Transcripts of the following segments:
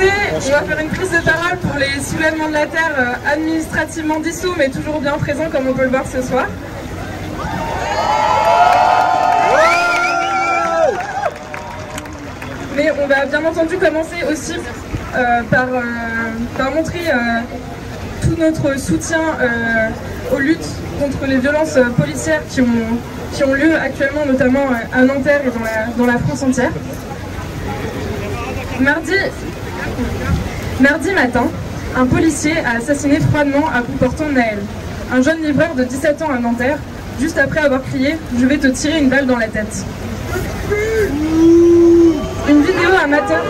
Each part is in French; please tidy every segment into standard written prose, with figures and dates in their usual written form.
commencer, on va faire une prise de parole pour les soulèvements de la Terre administrativement dissous, mais toujours bien présents comme on peut le voir ce soir. Mais on va bien entendu commencer aussi par montrer tout notre soutien aux luttes contre les violences policières qui ont lieu actuellement, notamment à Nanterre et dans la France entière. Mardi matin, un policier a assassiné froidement à bout portant Naël, un jeune livreur de 17 ans à Nanterre, juste après avoir crié « Je vais te tirer une balle dans la tête ». Une vidéo amateur...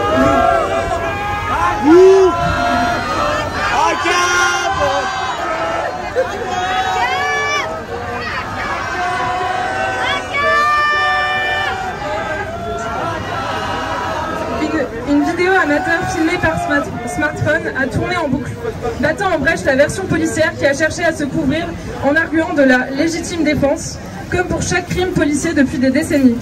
Une vidéo amateur filmée par smartphone a tourné en boucle, battant en brèche la version policière qui a cherché à se couvrir en arguant de la légitime défense, comme pour chaque crime policier depuis des décennies.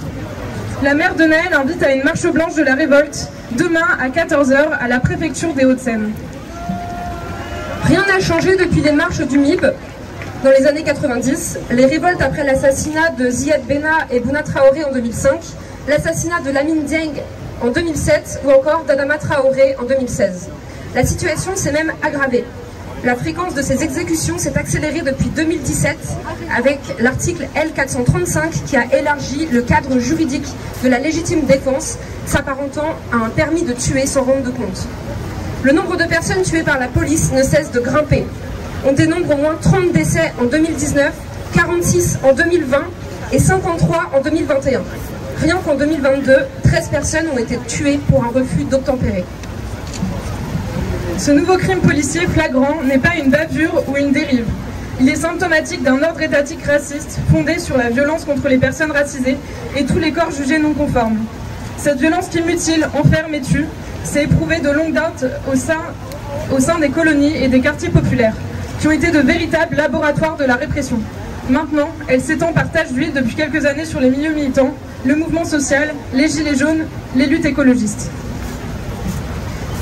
La mère de Naël invite à une marche blanche de la révolte, demain à 14 h à la préfecture des Hauts-de-Seine. Rien n'a changé depuis les marches du MIB dans les années 90, les révoltes après l'assassinat de Ziad Benna et Bouna Traoré en 2005, l'assassinat de Lamine Dieng en 2007 ou encore d'Adama Traoré en 2016. La situation s'est même aggravée. La fréquence de ces exécutions s'est accélérée depuis 2017 avec l'article L435 qui a élargi le cadre juridique de la légitime défense, s'apparentant à un permis de tuer sans rendre de compte. Le nombre de personnes tuées par la police ne cesse de grimper. On dénombre au moins 30 décès en 2019, 46 en 2020 et 53 en 2021. Rien qu'en 2022, 13 personnes ont été tuées pour un refus d'obtempérer. Ce nouveau crime policier flagrant n'est pas une bavure ou une dérive. Il est symptomatique d'un ordre étatique raciste fondé sur la violence contre les personnes racisées et tous les corps jugés non conformes. Cette violence qui mutile, enferme et tue s'est éprouvée de longue date au sein des colonies et des quartiers populaires, qui ont été de véritables laboratoires de la répression. Maintenant, elle s'étend par taches d'huile depuis quelques années sur les milieux militants, le mouvement social, les gilets jaunes, les luttes écologistes.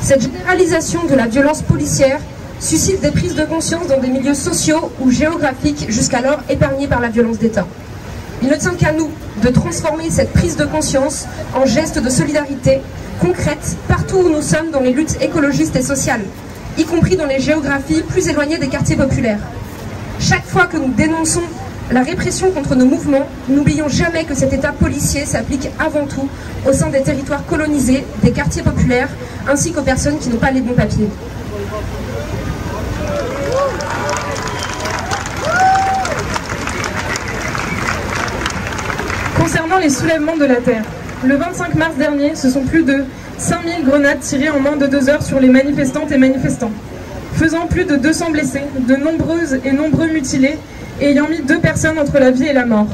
Cette généralisation de la violence policière suscite des prises de conscience dans des milieux sociaux ou géographiques jusqu'alors épargnés par la violence d'État. Il ne tient qu'à nous de transformer cette prise de conscience en geste de solidarité concrète partout où nous sommes dans les luttes écologistes et sociales, y compris dans les géographies plus éloignées des quartiers populaires. Chaque fois que nous dénonçons la répression contre nos mouvements, n'oublions jamais que cet état policier s'applique avant tout au sein des territoires colonisés, des quartiers populaires, ainsi qu'aux personnes qui n'ont pas les bons papiers. Concernant les soulèvements de la Terre, le 25 mars dernier, ce sont plus de 5000 grenades tirées en moins de 2 heures sur les manifestantes et manifestants, faisant plus de 200 blessés, de nombreuses et nombreux mutilés, et ayant mis 2 personnes entre la vie et la mort.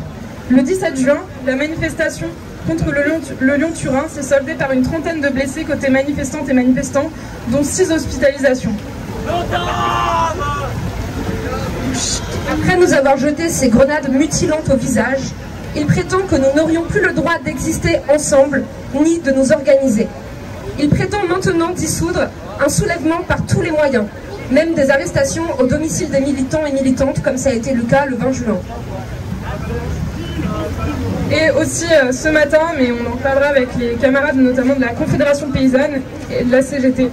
Le 17 juin, la manifestation contre le Lyon-Turin s'est soldée par une trentaine de blessés côté manifestantes et manifestants, dont 6 hospitalisations. Après nous avoir jeté ces grenades mutilantes au visage, il prétend que nous n'aurions plus le droit d'exister ensemble, ni de nous organiser. Il prétend maintenant dissoudre un soulèvement par tous les moyens, même des arrestations au domicile des militants et militantes, comme ça a été le cas le 20 juin. Et aussi ce matin, mais on en parlera avec les camarades notamment de la Confédération Paysanne et de la CGT.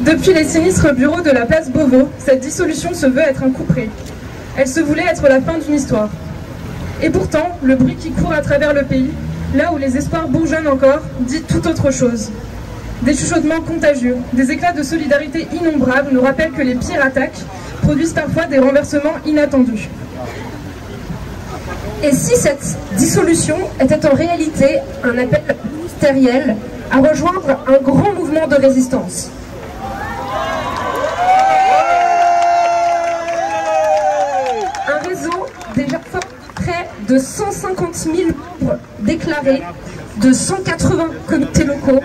Depuis les sinistres bureaux de la place Beauvau, cette dissolution se veut être un coup près. Elle se voulait être la fin d'une histoire. Et pourtant, le bruit qui court à travers le pays, là où les espoirs bourgeonnent encore, dit tout autre chose. Des chuchotements contagieux, des éclats de solidarité innombrables nous rappellent que les pires attaques produisent parfois des renversements inattendus. Et si cette dissolution était en réalité un appel ministériel à rejoindre un grand mouvement de résistance? Un réseau déjà fort près de 150 000 membres déclarés, de 180 comités locaux.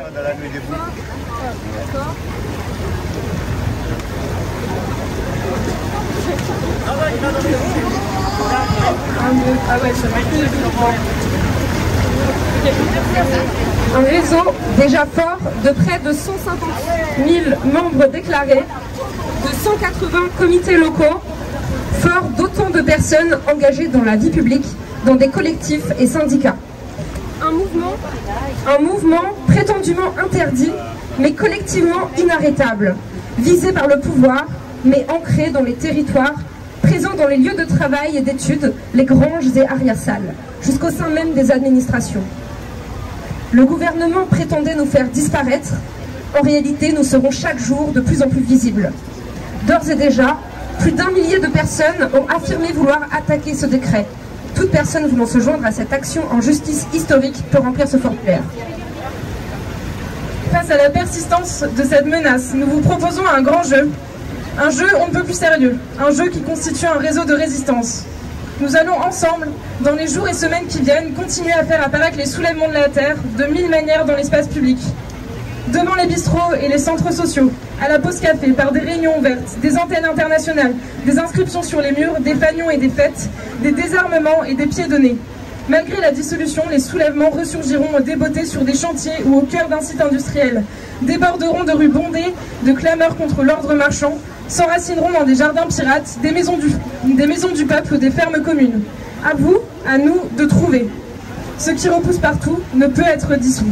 Ah ouais, ça va être Un réseau déjà fort de près de 150 000 membres déclarés, de 180 comités locaux, fort d'autant de personnes engagées dans la vie publique, dans des collectifs et syndicats. Un mouvement prétendument interdit, mais collectivement inarrêtable, visé par le pouvoir, mais ancré dans les territoires, présent dans les lieux de travail et d'études, les granges et arrière-salles, jusqu'au sein même des administrations. Le gouvernement prétendait nous faire disparaître. En réalité, nous serons chaque jour de plus en plus visibles. D'ores et déjà, plus d'1 millier de personnes ont affirmé vouloir attaquer ce décret. Toute personne voulant se joindre à cette action en justice historique peut remplir ce formulaire. Face à la persistance de cette menace, nous vous proposons un grand jeu. Un jeu on ne peut plus sérieux, un jeu qui constitue un réseau de résistance. Nous allons ensemble, dans les jours et semaines qui viennent, continuer à faire apparaître les soulèvements de la Terre de 1000 manières dans l'espace public. Devant les bistrots et les centres sociaux, à la pause café, par des réunions ouvertes, des antennes internationales, des inscriptions sur les murs, des fanions et des fêtes, des désarmements et des pieds de nez. Malgré la dissolution, les soulèvements ressurgiront débotés sur des chantiers ou au cœur d'un site industriel, déborderont de rues bondées, de clameurs contre l'ordre marchand, s'enracineront dans des jardins pirates, des maisons du peuple ou des fermes communes. À vous, à nous, de trouver. Ce qui repousse partout ne peut être dissous.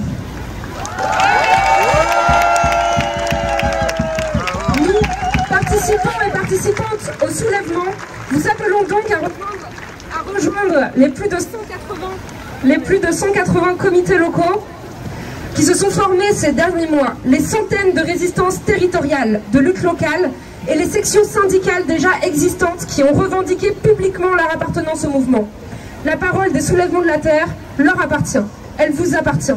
Nous, participants et participantes au soulèvement, vous appelons donc à rejoindre les plus de 180 comités locaux qui se sont formés ces derniers mois, les centaines de résistances territoriales, de lutte locale et les sections syndicales déjà existantes qui ont revendiqué publiquement leur appartenance au mouvement. La parole des soulèvements de la Terre leur appartient. Elle vous appartient.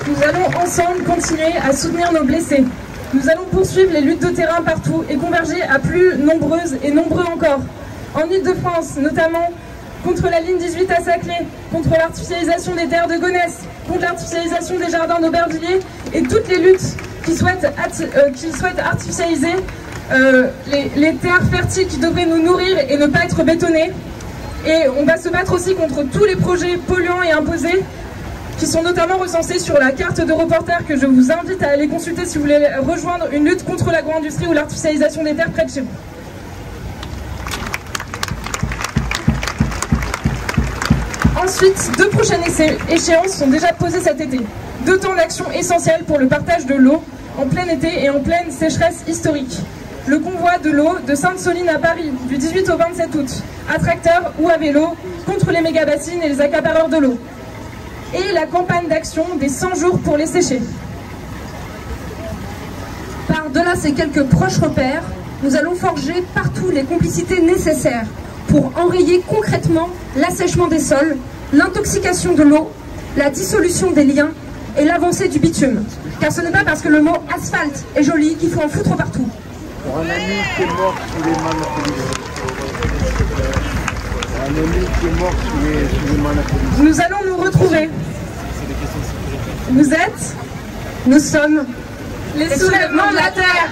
Nous allons ensemble continuer à soutenir nos blessés. Nous allons poursuivre les luttes de terrain partout et converger à plus nombreuses et nombreux encore. En Ile-de-France, notamment contre la ligne 18 à Saclay, contre l'artificialisation des terres de Gonesse, contre l'artificialisation des jardins d'Aubervilliers et toutes les luttes qui souhaitent artificialiser les terres fertiles qui devraient nous nourrir et ne pas être bétonnées. Et on va se battre aussi contre tous les projets polluants et imposés qui sont notamment recensés sur la carte de reporter que je vous invite à aller consulter si vous voulez rejoindre une lutte contre l'agro-industrie ou l'artificialisation des terres près de chez vous. Ensuite, 2 prochaines échéances sont déjà posées cet été. 2 temps d'action essentiels pour le partage de l'eau en plein été et en pleine sécheresse historique. Le convoi de l'eau de Sainte-Soline à Paris, du 18 au 27 août, à tracteur ou à vélo, contre les méga-bassines et les accapareurs de l'eau. Et la campagne d'action des 100 jours pour les sécher. Par-delà ces quelques proches repères, nous allons forger partout les complicités nécessaires pour enrayer concrètement l'assèchement des sols, l'intoxication de l'eau, la dissolution des liens et l'avancée du bitume. Car ce n'est pas parce que le mot asphalte est joli qu'il faut en foutre partout. Pour un ami qui est mort sous les manipulations. Nous allons nous retrouver. Vous êtes, nous sommes les soulèvements de la Terre.